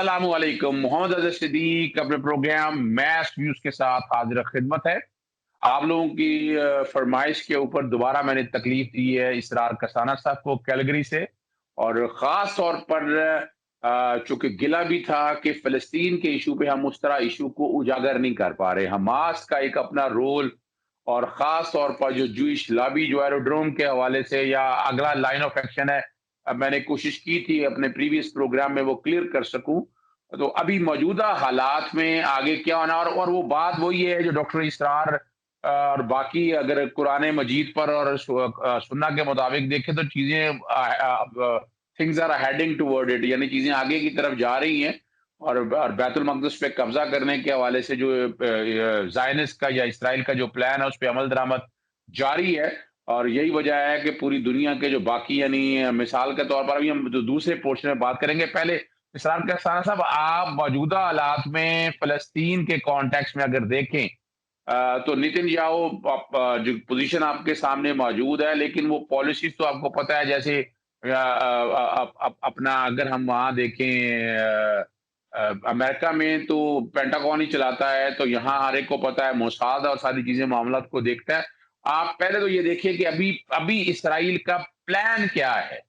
अस्सलामुअलैकुम। मोहम्मद अज़हर सिद्दीक अपने programme mash views के साथ हाजिर खिदमत है। आप लोगों की फरमाइश के ऊपर दोबारा मैंने तकलीफ दी है इसरार कसाना साहब को कैलगरी से, और ख़ास तौर पर चूँकि गिला भी था कि फ़लस्तीन के इशू पे हम उस तरह इशू को उजागर नहीं कर पा रहे। हमास का एक अपना रोल, और ख़ास तौर पर जो जूइश लॉबी जो एरोड्रोम के हवाले से या अगला लाइन ऑफ एक्शन है, मैंने कोशिश की थी अपने प्रीवियस प्रोग्राम में वो क्लियर कर सकूं। तो अभी मौजूदा हालात में आगे क्या होना, और वो बात वही है जो डॉक्टर इसरार और बाकी अगर कुरान मजीद पर और सुन्ना के मुताबिक देखें तो चीज़ें things are heading toward it, यानी चीज़ें आगे की तरफ जा रही हैं। और बैतुल मक़दिस पे कब्जा करने के हवाले से जो ज़ायनिस्ट का या इसराइल का जो प्लान है उस पे अमल दरामद जारी है। और यही वजह है कि पूरी दुनिया के जो बाकी, यानी मिसाल के तौर पर अभी हम दूसरे पोर्शन में बात करेंगे। पहले इसरार कसाना साहब, आप मौजूदा हालात में फ़लस्तीन के कॉन्टेक्स्ट में अगर देखें तो नेतन्याहू जो पोजीशन आपके सामने मौजूद है, लेकिन वो पॉलिसीज़ तो आपको पता है, जैसे अपना अगर हम वहाँ देखें अमेरिका में तो पेंटागन ही चलाता है, तो यहाँ हर एक को पता है मोसाद और सारी चीज़ें मामलात को देखता है। आप पहले तो ये देखिए कि अभी अभी इसराइल का प्लान क्या है?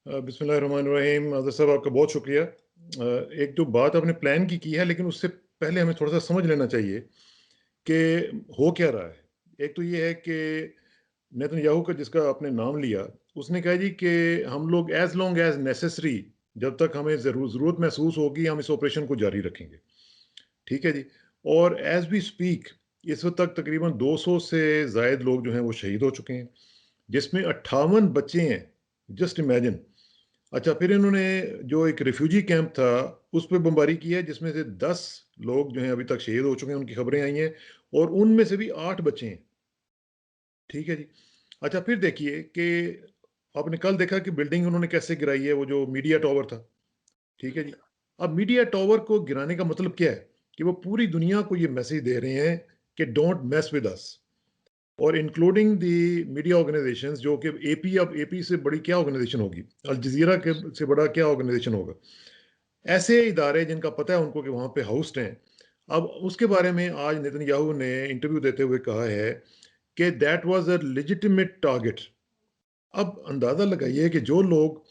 बिस्मिल्लाहिर्रहमानिर्रहीम। आज़ाद साहब, आपका बहुत शुक्रिया। एक जो बात आपने प्लान की है, लेकिन उससे पहले हमें थोड़ा सा समझ लेना चाहिए कि हो क्या रहा है। एक तो ये है कि नेतन्याहू का, जिसका आपने नाम लिया, उसने कहा जी कि हम लोग एज लॉन्ग एज नेसेसरी, जब तक हमें ज़रूरत महसूस होगी, हम इस ऑपरेशन को जारी रखेंगे। ठीक है जी। और एज वी स्पीक, इस वक्त तक तकरीबन 200 से जायद लोग जो हैं वो शहीद हो चुके हैं, जिसमें 58 बच्चे हैं। Just imagine. अच्छा, फिर इन्होंने जो एक रिफ्यूजी कैंप था उस पे बमबारी की है, जिसमें से 10 लोग जो हैं अभी तक शहीद हो चुके हैं, उनकी खबरें आई हैं, और उनमें से भी 8 बच्चे हैं। ठीक है जी। अच्छा, फिर देखिए कि आपने कल देखा कि बिल्डिंग उन्होंने कैसे गिराई है, वो जो मीडिया टावर था। ठीक है जी। अब मीडिया टावर को गिराने का मतलब क्या है? कि वो पूरी दुनिया को ये मैसेज दे रहे हैं कि डोंट मेस विद अस, और इंक्लूडिंग द मीडिया ऑर्गेनाइजेशंस, जो कि एपी, अब एपी से बड़ी क्या ऑर्गेनाइजेशन होगी? अल जज़ीरा के से बड़ा क्या ऑर्गेनाइजेशन होगा? ऐसे इदारे जिनका पता है उनको कि वहाँ पे हाउस्ड हैं। अब उसके बारे में आज नेतन्याहू ने इंटरव्यू देते हुए कहा है कि that was a legitimate target. अब अंदाज़ा लगाइए कि जो लोग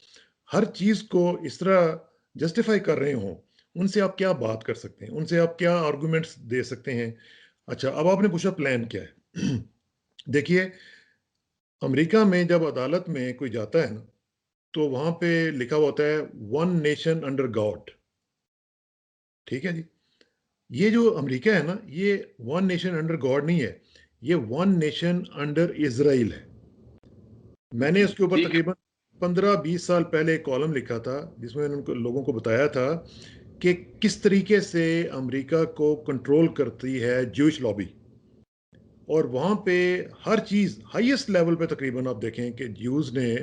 हर चीज़ को इस तरह जस्टिफ़ाई कर रहे हों, उनसे आप क्या बात कर सकते हैं? उनसे आप क्या आर्गुमेंट्स दे सकते हैं? अच्छा, अब आपने पूछा प्लान क्या है? देखिए, अमेरिका में जब अदालत में कोई जाता है ना, तो वहाँ पे लिखा हुआ होता है वन नेशन अंडर गॉड। ठीक है जी। ये जो अमेरिका है ना, ये वन नेशन अंडर गॉड नहीं है, ये वन नेशन अंडर इज़राइल है। मैंने इसके ऊपर ठीक। तकरीबन 15-20 साल पहले एक कॉलम लिखा था, जिसमें मैंने उनको लोगों को बताया था कि किस तरीके से अमेरिका को कंट्रोल करती है ज्यूइश लॉबी। और वहाँ पे हर चीज़ हाईएस्ट लेवल पे तकरीबन आप देखें कि ज्यूज़ ने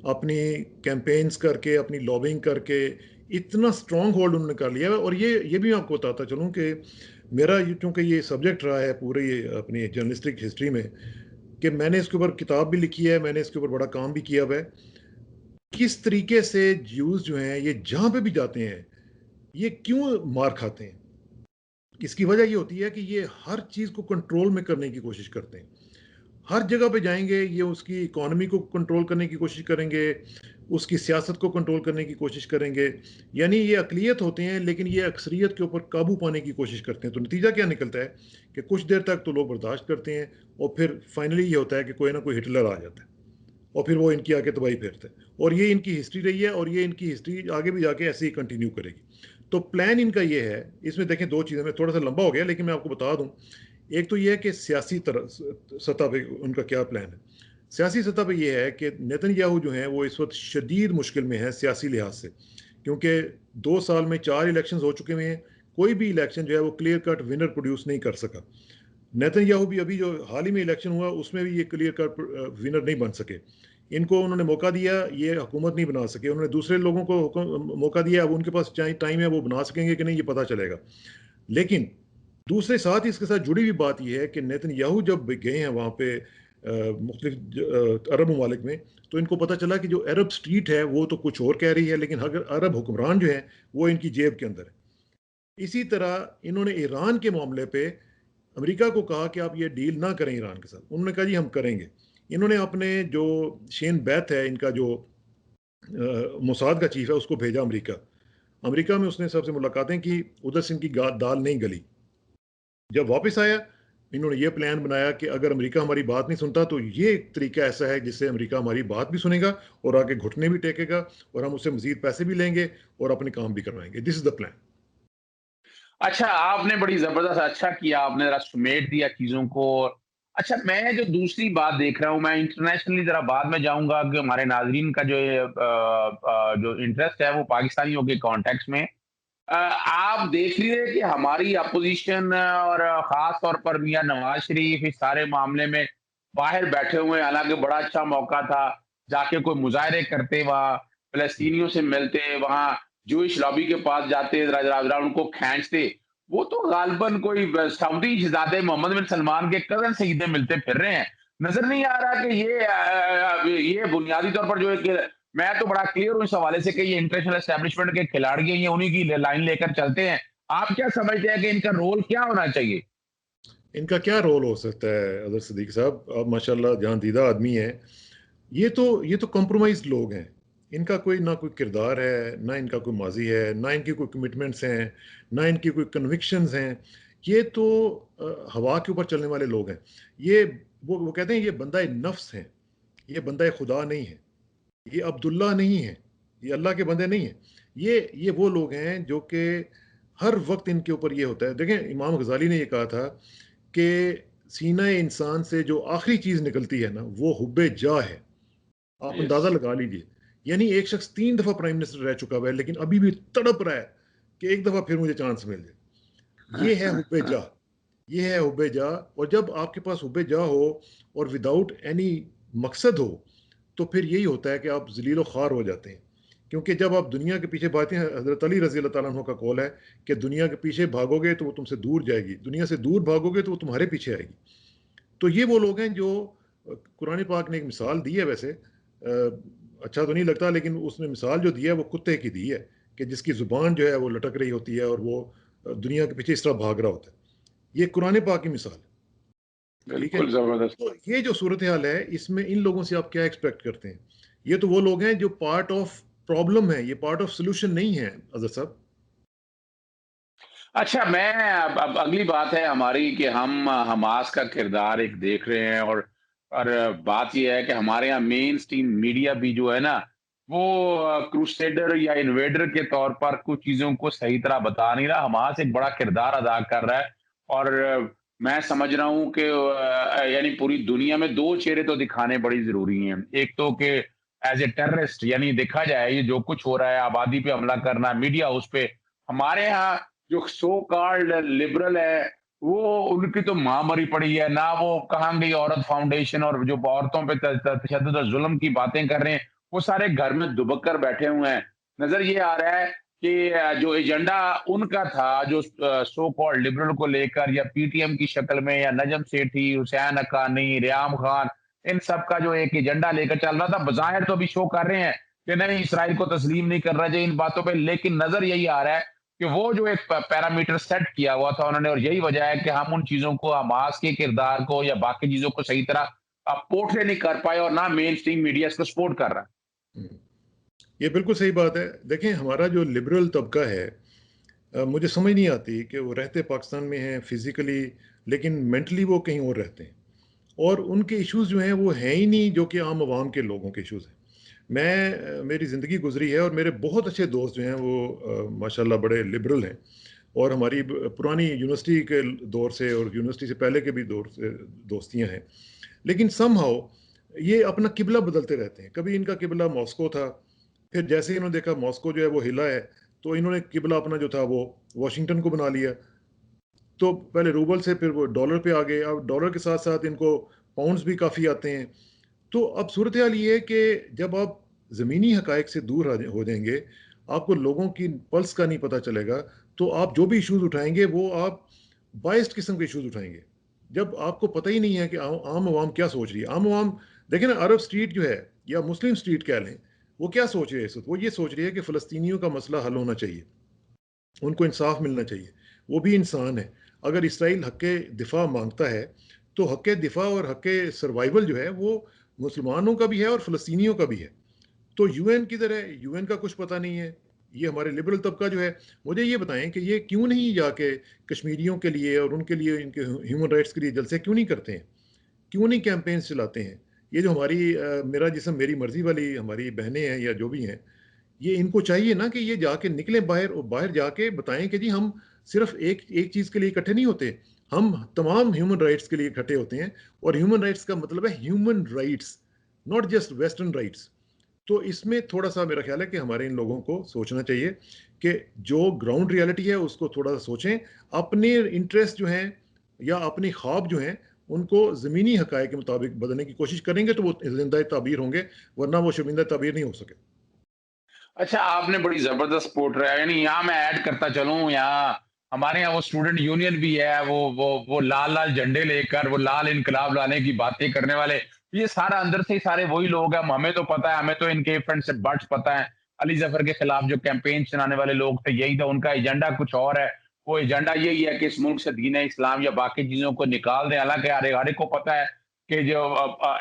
अपनी कैंपेन्स करके, अपनी लॉबिंग करके इतना स्ट्रॉन्ग होल्ड उन्होंने कर लिया है। और ये भी मैं आपको बताता चलूँ कि मेरा ये, चूँकि ये सब्जेक्ट रहा है पूरी अपनी जर्नलिस्टिक हिस्ट्री में, कि मैंने इसके ऊपर किताब भी लिखी है, मैंने इसके ऊपर बड़ा काम भी किया हुआ है। किस तरीके से ज्यूज़ जो हैं, ये जहाँ पे भी जाते हैं, ये क्यों मार खाते हैं? इसकी वजह ये होती है कि ये हर चीज़ को कंट्रोल में करने की कोशिश करते हैं। हर जगह पे जाएँगे, ये उसकी इकोनॉमी को कंट्रोल करने की कोशिश करेंगे, उसकी सियासत को कंट्रोल करने की कोशिश करेंगे। यानी ये अक़लियत होते हैं, लेकिन ये अक्सरियत के ऊपर काबू पाने की कोशिश करते हैं। तो नतीजा क्या निकलता है कि कुछ देर तक तो लोग बर्दाश्त करते हैं, और फिर फाइनली ये होता है कि कोई ना कोई हिटलर आ जाता है, और फिर वो इनकी आके तबाही फेरता है। और ये इनकी हिस्ट्री रही है, और ये इनकी हिस्ट्री आगे भी जाके ऐसे ही कंटिन्यू करेगी। तो प्लान इनका ये है, इसमें देखें 2 चीज़ें, मैं थोड़ा-सा लंबा हो गया लेकिन मैं आपको बता दूँ। एक तो ये है कि सियासी सतह पे उनका क्या प्लान है। सियासी सतह पे ये है कि नेतन्याहू जो हैं वो इस वक़्त शदीद मुश्किल में हैं सियासी लिहाज से, क्योंकि 2 साल में 4 इलेक्शंस हो चुके हुए हैं। कोई भी इलेक्शन जो है वो क्लियर कट विनर प्रोड्यूस नहीं कर सका। नेतन्याहू भी अभी जो हाल ही में इलेक्शन हुआ उसमें भी ये क्लियर कट विनर नहीं बन सके। इनको उन्होंने मौका दिया, ये हुकूमत नहीं बना सके। उन्होंने दूसरे लोगों को मौका दिया, अब उनके पास चाहे टाइम है, वो बना सकेंगे कि नहीं ये पता चलेगा। लेकिन दूसरे साथ ही इसके साथ जुड़ी हुई बात ये है कि नेतन्याहू जब गए हैं वहाँ पे मुख्तलिफ अरब ममालिक में, तो इनको पता चला कि जो अरब स्ट्रीट है वो तो कुछ और कह रही है, लेकिन अगर अरब हुक्मरान जो हैं वो इनकी जेब के अंदर है। इसी तरह इन्होंने ईरान के मामले पे अमेरिका को कहा कि आप ये डील ना करें ईरान के साथ। उन्होंने कहा जी हम करेंगे। इन्होंने अपने जो शेन बैथ है, इनका जो मोसाद का चीफ है, उसको भेजा अमेरिका। अमेरिका में उसने सबसे मुलाकातें की, उधर से इनकी दाल नहीं गली। जब वापस आया, इन्होंने ये प्लान बनाया कि अगर अमेरिका हमारी बात नहीं सुनता तो ये एक तरीका ऐसा है जिससे अमेरिका हमारी बात भी सुनेगा और आगे घुटने भी टेकेगा और हम उससे मजीद पैसे भी लेंगे और अपने काम भी करवाएंगे। This is the plan. अच्छा, आपने बड़ी ज़बरदस्त अच्छा किया, आपने ज़रा समेट दिया चीज़ों को। अच्छा, मैं जो दूसरी बात देख रहा हूँ, मैं इंटरनेशनली ज़रा बाद में जाऊँगा कि हमारे नाज़रीन का जो ये जो इंटरेस्ट है वो पाकिस्तानियों के कॉन्टेक्स्ट में। आप देख लीजिए कि हमारी अपोज़िशन और ख़ास तौर पर मियाँ नवाज़ शरीफ इस सारे मामले में बाहर बैठे हुए हैं, हालाँकि बड़ा अच्छा मौका था, जाके कोई मुज़ाहरे करते, वहाँ फ़लस्तीनियों से मिलते, वहाँ जूइश लॉबी के पास जाते, ज़रा उनको खींचते। वो तो गालिबन कोई सऊदी शहज़ादे मोहम्मद बिन सलमान के कज़न से सीधे मिलते फिर रहे हैं। नज़र नहीं आ रहा कि ये बुनियादी तौर पर जो एक मैं तो बड़ा क्लियर हूँ इस हवाले से कि ये इंटरनेशनल एस्टेब्लिशमेंट के खिलाड़ी हैं, ये उन्हीं की लाइन लेकर चलते हैं। आप क्या समझते हैं कि इनका रोल क्या होना चाहिए? इनका क्या रोल हो सकता है अजहर सिद्दीकी साहब? आप माशाल्लाह जहाँ दीदा आदमी हैं। ये तो कॉम्प्रोमाइज़ लोग हैं। इनका कोई ना कोई किरदार है, ना इनका कोई माज़ी है, ना इनकी कोई कमिटमेंट्स हैं, ना इनकी कोई कन्विक्शंस हैं। ये तो हवा के ऊपर चलने वाले लोग हैं। ये वो कहते हैं ये बंदा-ए नफ्स हैं, ये बंदा-ए खुदा नहीं है, ये अब्दुल्ला नहीं है, ये अल्लाह के बंदे नहीं हैं। ये वो लोग हैं जो कि हर वक़्त इनके ऊपर ये होता है। देखें, इमाम गज़ाली ने ये कहा था कि सीना-ए इंसान से जो आखिरी चीज़ निकलती है ना, वो हुब्बे-जाह है। आप यस। अंदाजा लगा लीजिए। यानी एक शख्स 3 दफ़ा प्राइम मिनिस्टर रह चुका हुआ है, लेकिन अभी भी तड़प रहा है कि एक दफ़ा फिर मुझे चांस मिल जाए। ये है हुब्बे-जाह, ये है हुब्बे-जाह। और जब आपके पास हुब्बे-जाह हो और विदाउट एनी मकसद हो, तो फिर यही होता है कि आप ज़लील व ख़ार हो जाते हैं। क्योंकि जब आप दुनिया के पीछे भागते हैं, हज़रत अली रज़ी अल्लाह तआला अन्हु का कौल है कि दुनिया के पीछे भागोगे तो वो तुमसे दूर जाएगी, दुनिया से दूर भागोगे तो वो तुम्हारे पीछे आएगी। तो ये वो लोग हैं जो कुरान पाक ने एक मिसाल दी है वैसे, अच्छा तो नहीं लगता, लेकिन उसने मिसाल जो दी है वो कुत्ते की दी है कि जिसकी ज़ुबान जो है वो लटक रही होती है और वो दुनिया के पीछे इस तरह भाग रहा होता है। ये कुरान पाक की मिसाल है, ठीक है? बिल्कुल ज़बरदस्त। तो ये जो सूरत हाल है, इसमें इन लोगों से आप क्या एक्सपेक्ट करते हैं? ये तो वो लोग हैं जो पार्ट ऑफ प्रॉब्लम है, ये पार्ट ऑफ सॉल्यूशन नहीं है अज़हर साहब। अच्छा, मैं अब अगली बात है हमारी कि हम हमास का किरदार एक देख रहे हैं और बात ये है कि हमारे यहाँ मेन स्ट्रीम मीडिया भी जो है ना, वो क्रूसेडर या इन्वेडर के तौर पर कुछ चीज़ों को सही तरह बता नहीं रहा। हमास एक बड़ा किरदार अदा कर रहा है और मैं समझ रहा हूँ कि यानी पूरी दुनिया में 2 चेहरे तो दिखाने बड़ी ज़रूरी हैं। एक तो कि एज़ ए टेररिस्ट यानी देखा जाए ये जो कुछ हो रहा है, आबादी पे हमला करना, मीडिया उस पे। हमारे यहाँ जो सो कॉल्ड लिबरल है, वो उनकी तो माँ मरी पड़ी है, ना वो कहाँ गई औरत फाउंडेशन और जो औरतों पे तशद्दुद और ज़ुल्म की बातें कर रहे हैं, वो सारे घर में दुबक कर बैठे हुए हैं। नज़र ये आ रहा है कि जो एजेंडा उनका था, जो सो कॉल्ड लिबरल को लेकर या पीटीएम की शक्ल में या नजम सेठी, हुसैन हक्कानी, रियाम खान, इन सब का जो एक एजेंडा लेकर चल रहा था, बज़ाहिर तो अभी शो कर रहे हैं कि नहीं, इसराइल को तस्लीम नहीं करना चाहिए इन बातों पे, लेकिन नज़र यही आ रहा है कि वो जो एक पैरामीटर सेट किया हुआ था उन्होंने और यही वजह है कि हम उन चीज़ों को हमास के किरदार को या बाकी चीज़ों को सही तरह पोर्ट्रे नहीं कर पाए और ना मेन स्ट्रीम मीडिया इसको सपोर्ट कर रहा है। हुँ, ये बिल्कुल सही बात है। देखें, हमारा जो लिबरल तबका है, मुझे समझ नहीं आती कि वो रहते पाकिस्तान में हैं फिज़िकली, लेकिन मेंटली वो कहीं और रहते हैं। और उनके इश्यूज़ जो हैं वो हैं ही नहीं जो कि आम आवाम के लोगों के इश्यूज़ हैं। मेरी ज़िंदगी गुज़री है और मेरे बहुत अच्छे दोस्त जो हैं वो माशाल्लाह बड़े लिबरल हैं और हमारी पुरानी यूनिवर्सिटी के दौर से और यूनिवर्सिटी से पहले के भी दौर से दोस्तियाँ हैं। लेकिन समहाउ ये अपना किबला बदलते रहते हैं। कभी इनका किबला मॉस्को था, फिर जैसे ही इन्होंने देखा मॉस्को जो है वो हिला है, तो इन्होंने किबला अपना जो था वो वाशिंगटन को बना लिया। तो पहले रूबल से फिर वो डॉलर पे आ गए। अब डॉलर के साथ-साथ इनको पाउंड्स भी काफ़ी आते हैं। तो अब सूरत हाल ये है कि जब आप ज़मीनी हक़ाइक़ से दूर हो जाएँगे, आपको लोगों की पल्स का नहीं पता चलेगा, तो आप जो भी इश्यूज़ उठाएँगे, वो आप बायस्ड किस्म के इश्यूज़ उठाएँगे। जब आपको पता ही नहीं है कि आम आवाम क्या सोच रही है। आम आवाम, देखें ना, अरब स्ट्रीट जो है या मुस्लिम स्ट्रीट कह लें, वो क्या सोच रही है इस वक्त? वो ये सोच रही है कि फ़लस्तीनियों का मसला हल होना चाहिए, उनको इंसाफ मिलना चाहिए, वो भी इंसान है। अगर इसराइल हक़ दिफा मांगता है तो हक़ दिफा और हक़ सर्वाइवल जो है वो मुसलमानों का भी है और फ़लस्तीनियों का भी है। तो यूएन किधर है? यूएन का कुछ पता नहीं है। ये हमारे लिबरल तबका जो है, मुझे ये बताएं कि ये क्यों नहीं जाके कश्मीरियों के लिए और उनके लिए, इनके ह्यूमन राइट्स के लिए जलसे क्यों नहीं करते हैं? क्यों नहीं कैंपेन्स चलाते हैं? ये जो हमारी मेरा जिस्म मेरी मर्जी वाली हमारी बहनें हैं या जो भी हैं, ये इनको चाहिए ना कि ये जाके निकलें बाहर और बाहर जाके बताएं कि जी हम सिर्फ एक एक चीज़ के लिए इकट्ठे नहीं होते, हम तमाम ह्यूमन राइट्स के लिए इकट्ठे होते हैं। और ह्यूमन राइट्स का मतलब है human rights, not just western rights. तो इसमें थोड़ा-सा मेरा ख़्याल है कि हमारे इन लोगों को सोचना चाहिए कि जो ग्राउंड रियलिटी है उसको थोड़ा-सा सोचें। अपने इंटरेस्ट जो हैं या अपने ख़्वाब जो हैं, उनको ज़मीनी हक़ाइक़ के मुताबिक बदलने की कोशिश करेंगे तो वो ज़िंदा ताबीर होंगे, वरना वो शर्मिंदा ताबीर नहीं हो सके। अच्छा, आपने बड़ी ज़बरदस्त पोर्ट्रे यानी यहाँ मैं ऐड करता चलूँ, यहाँ हमारे यहाँ वो स्टूडेंट यूनियन भी है, वो लाल-लाल झंडे लेकर, वो लाल इनकलाब लाने की बातें करने वाले, ये सारा अंदर से ही सारे वही लोग हैं। हमें तो पता है, हमें तो इनके फ्रंट से बट्स पता है। अली ज़फ़र के खिलाफ जो कैंपेन चलाने वाले लोग थे, यही था, उनका एजेंडा कुछ और है। वो एजेंडा यही है कि इस मुल्क से दीन इस्लाम या बाकी चीज़ों को निकाल दें। हालाँकि हर एक को पता है कि जो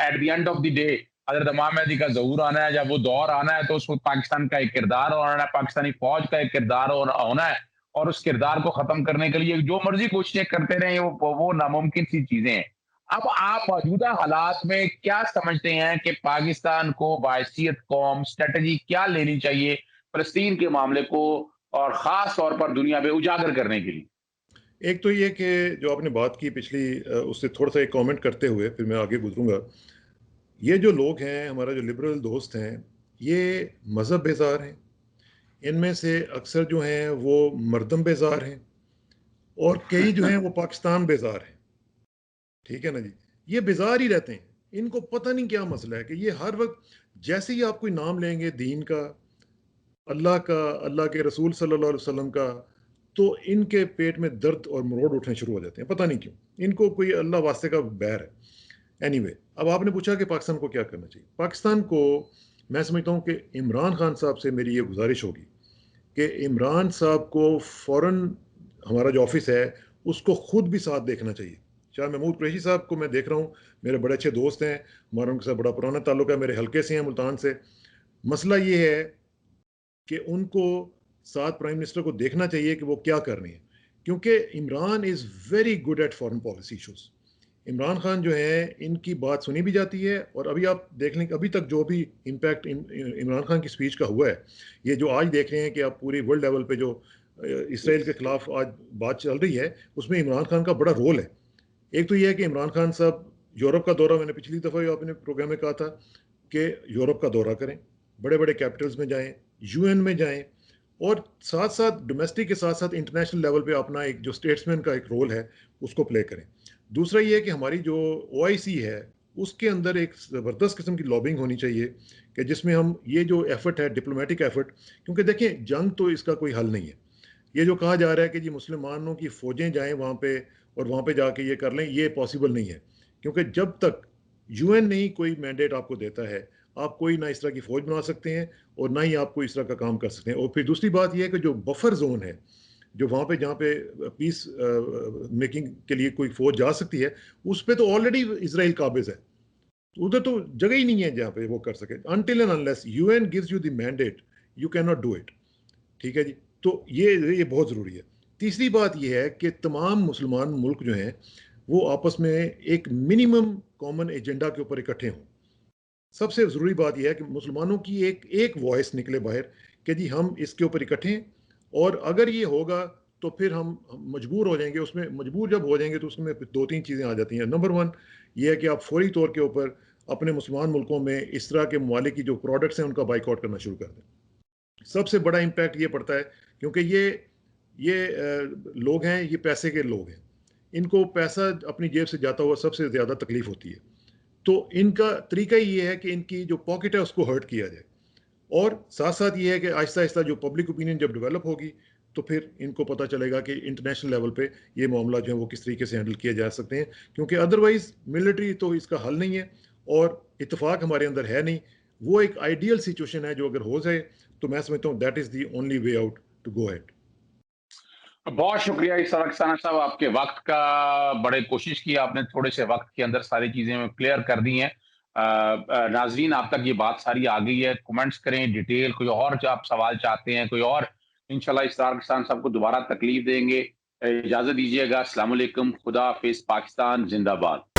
at the end of the day हज़रत इमाम महदी का ज़हूर आना है, जब वो दौर आना है, तो उसको पाकिस्तान का एक किरदार होना है, पाकिस्तानी फ़ौज का एक किरदार होना है। और उस किरदार को ख़त्म करने के लिए जो मर्ज़ी कोशिशें करते रहें, वो नामुमकिन सी चीज़ें हैं। अब आप मौजूदा हालात में क्या समझते हैं कि पाकिस्तान को बाहैसियत कौम स्ट्रैटेजी क्या लेनी चाहिए फ़लस्तीन के मामले को और ख़ास तौर पर दुनिया में उजागर करने के लिए? एक तो ये कि जो आपने बात की पिछली, उससे थोड़ा-सा एक कमेंट करते हुए फिर मैं आगे गुज़रूँगा। ये जो लोग हैं, हमारा जो लिबरल दोस्त हैं, ये मज़हब बेज़ार हैं। इनमें से अक्सर जो हैं वो मरदम बेज़ार हैं और कई जो हैं वो पाकिस्तान बेज़ार हैं। ठीक है ना जी? ये बेज़ार ही रहते हैं। इनको पता नहीं क्या मसला है कि ये हर वक़्त जैसे ही आप कोई नाम लेंगे दीन का, अल्लाह का, अल्लाह के रसूल सल्लल्लाहु अलैहि वसल्लम का, तो इनके पेट में दर्द और मरोड़ उठने शुरू हो जाते हैं। पता नहीं क्यों? इनको कोई अल्लाह वास्ते का बैर है। एनीवे, अब आपने पूछा कि पाकिस्तान को क्या करना चाहिए? पाकिस्तान को मैं समझता हूँ कि इमरान खान साहब से मेरी ये गुज़ारिश होगी कि इमरान साहब को फ़ौरन, हमारा जो ऑफ़िस है, उसको खुद भी साथ देखना चाहिए। शाह महमूद कुरैशी साहब को मैं देख रहा हूँ, मेरे बड़े अच्छे दोस्त हैं, हमारा उनके साथ बड़ा पुराना ताल्लुक है, मेरे हलके से हैं, मुल्तान से। मसला ये है कि उनको साथ प्राइम मिनिस्टर को देखना चाहिए कि वो क्या कर रहे हैं, क्योंकि Imran is very good at foreign policy issues. Imran Khan जो है, इनकी बात सुनी भी जाती है और अभी आप देख लें कि अभी तक जो भी इम्पैक्ट इमरान खान की स्पीच का हुआ है, ये जो आज देख रहे हैं कि आप पूरी वर्ल्ड लेवल पे जो इसराइल के खिलाफ आज बात चल रही है, उसमें इमरान खान का बड़ा रोल है। एक तो ये है कि इमरान खान साहब यूरोप का दौरा, मैंने पिछली दफ़ा आपने प्रोग्राम में कहा था कि यूरोप का दौरा करें, बड़े-बड़े कैपिटल्स में जाएँ, यूएन में जाएँ और साथ-साथ डोमेस्टिक के साथ-साथ इंटरनेशनल लेवल पे अपना एक जो स्टेट्समैन का एक रोल है, उसको प्ले करें। दूसरा ये है कि हमारी जो ओआईसी है, उसके अंदर एक ज़बरदस्त किस्म की लॉबिंग होनी चाहिए कि जिसमें हम ये जो एफ़र्ट है, डिप्लोमैटिक एफ़र्ट, क्योंकि देखिए जंग तो इसका कोई हल नहीं है। ये जो कहा जा रहा है कि जी मुसलमानों की फ़ौजें जाएँ वहाँ पे और वहाँ पे जाके ये कर लें, ये पॉसिबल नहीं है। क्योंकि जब तक यूएन नहीं कोई मैंडेट आपको देता है, आप कोई ना इस तरह की फ़ौज बना सकते हैं और ना ही आप कोई इस तरह का काम कर सकते हैं। और फिर दूसरी बात ये है कि जो बफर ज़ोन है, जो वहाँ पे जहाँ पे पीस मेकिंग के लिए कोई फ़ौज जा सकती है, उस पे तो ऑलरेडी इज़राइल काबिज़ है। उधर तो जगह ही नहीं है जहाँ पे वो कर सके। Until and unless UN gives you the mandate, you can not do it. ठीक है जी? तो ये बहुत ज़रूरी है। तीसरी बात ये है कि तमाम मुसलमान मुल्क जो हैं, वो आपस में एक मिनिमम कॉमन एजेंडा के ऊपर इकट्ठे हों। सबसे ज़रूरी बात ये है कि मुसलमानों की एक एक वॉइस निकले बाहर कि जी हम इसके ऊपर इकट्ठे हैं और अगर ये होगा तो फिर हम मजबूर हो जाएँगे। उसमें मजबूर जब हो जाएँगे तो उसमें 2-3 चीज़ें आ जाती हैं। नंबर 1 ये है कि आप फ़ौरी तौर के ऊपर अपने मुसलमान मुल्कों में इस तरह के ममालिक की जो प्रोडक्ट्स हैं, उनका बायकॉट करना शुरू कर दें। सबसे बड़ा इम्पैक्ट ये पड़ता है क्योंकि ये लोग हैं, ये पैसे के लोग हैं। इनको पैसा अपनी जेब से जाता हुआ सबसे ज़्यादा तकलीफ़ होती है। तो इनका तरीका ही ये है कि इनकी जो पॉकेट है उसको हर्ट किया जाए और साथ-साथ ये है कि आहिस्ता-आहिस्ता जो पब्लिक ओपिनियन जब डेवलप होगी, तो फिर इनको पता चलेगा कि इंटरनेशनल लेवल पे ये मामला जो है वो किस तरीके से हैंडल किया जा सकते हैं, क्योंकि अदरवाइज मिलिट्री तो इसका हल नहीं है और इत्तेफाक हमारे अंदर है नहीं। वो एक आइडियल सिचुएशन है जो अगर हो जाए तो मैं समझता हूँ that is the only way out to go ahead. बहुत शुक्रिया इसरार रक्साना साहब, आपके वक्त का बड़े कोशिश की आपने, थोड़े से वक्त के अंदर सारी चीजें क्लियर कर दी हैं। नाजरीन आप तक ये बात सारी आ गई है, कमेंट्स करें डिटेल, कोई और जो आप सवाल चाहते हैं कोई और, इंशाल्लाह इसरार रक्साना साहब को दोबारा तकलीफ देंगे। इजाजत दीजिएगा, अस्सलाम वालेकुम, खुदा हाफिज, पाकिस्तान जिंदाबाद।